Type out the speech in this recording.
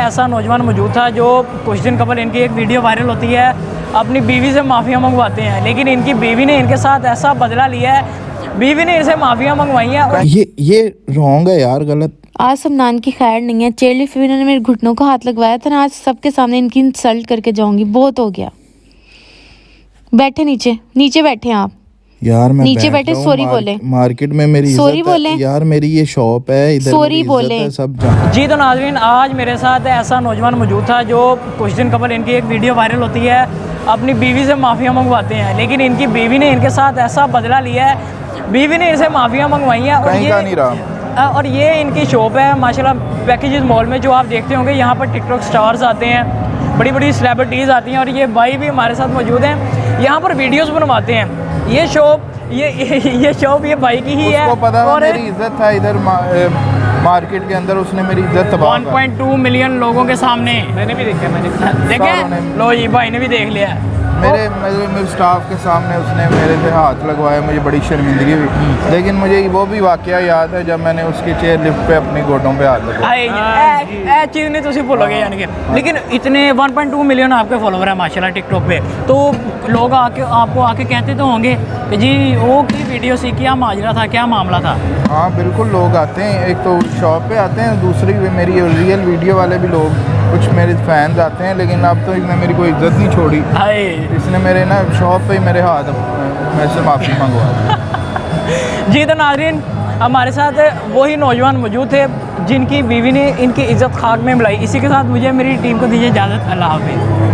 ऐसा नौजवान मौजूद था जो कुछ दिन कबल इनकी एक वीडियो वायरल होती है, अपनी बीवी से माफ़िया मंगवाते हैं, लेकिन इनकी बीवी ने इनके साथ ऐसा बदला लिया है, बीवी ने इनसे माफ़िया मंगवाई है। और ये रॉन्ग है यार, गलत। आज समनान की खैर नहीं है। चेयरलिफ्ट लिफ्ट ने मेरे घुटनों को हाथ लगवाया था ना, आज सबके सामने इनकी इंसल्ट करके जाऊंगी। बहुत हो गया। बैठे नीचे, नीचे बैठे आप यार। मैं नीचे बैठे, सॉरी बोले। मार्केट में मेरी सॉरी बोले यार, मेरी ये शॉप है, इधर सॉरी बोले सब जी। तो नाज़रीन, आज मेरे साथ ऐसा नौजवान मौजूद था जो कुछ दिन कबल इनकी एक वीडियो वायरल होती है, अपनी बीवी से माफ़िया मंगवाते हैं, लेकिन इनकी बीवी ने इनके साथ ऐसा बदला लिया है, बीवी ने इनसे माफ़िया मंगवाई है। और ये इनकी शॉप है माशाल्लाह पैकेजेस मॉल में, जो आप देखते होंगे। यहाँ पर टिकटॉक स्टार्स आते हैं, बड़ी बड़ी सेलिब्रिटीज़ आती हैं, और ये भाई भी हमारे साथ मौजूद हैं, यहाँ पर वीडियोस बनवाते हैं। ये शॉप ये शॉप ये भाई की ही है। पता और मेरी इज्जत था इधर मार्केट के अंदर, उसने मेरी इज्जत 1.2 मिलियन लोगों के सामने मैंने भी देखा, देखे लो, ये भाई ने भी देख लिया। मेरे स्टाफ के सामने उसने मेरे पे हाथ लगवाया, मुझे बड़ी शर्मिंदगी हुई। लेकिन मुझे वो भी वाकया याद है जब मैंने उसकी चेयर लिफ्ट पे अपनी गोडों पे हाथ लगाया। चीज़ नहीं तुम भूलोगे यानी कि। लेकिन इतने 1.2 मिलियन आपके फॉलोवर है माशाल्लाह टिकटॉक पे, तो लोग आपको आके कहते तो होंगे कि जी वो की वीडियो सी, क्या माजरा था, क्या मामला था? हाँ बिल्कुल, लोग आते हैं, एक तो शॉप पे आते हैं, दूसरी मेरी रियल वीडियो वाले भी लोग, कुछ मेरे फैंस आते हैं। लेकिन अब तो इसने मेरी कोई इज्जत नहीं छोड़ी, इसने मेरे ना शॉप पे ही मेरे हाथ मेरे से माफ़ी मंगवा। जी। तो नाज़रीन, हमारे साथ वही नौजवान मौजूद थे जिनकी बीवी ने इनकी इज्जत खाक में मिलाई। इसी के साथ मुझे मेरी टीम को दीजिए इजाज़त। अल्लाह हाफ़िज़।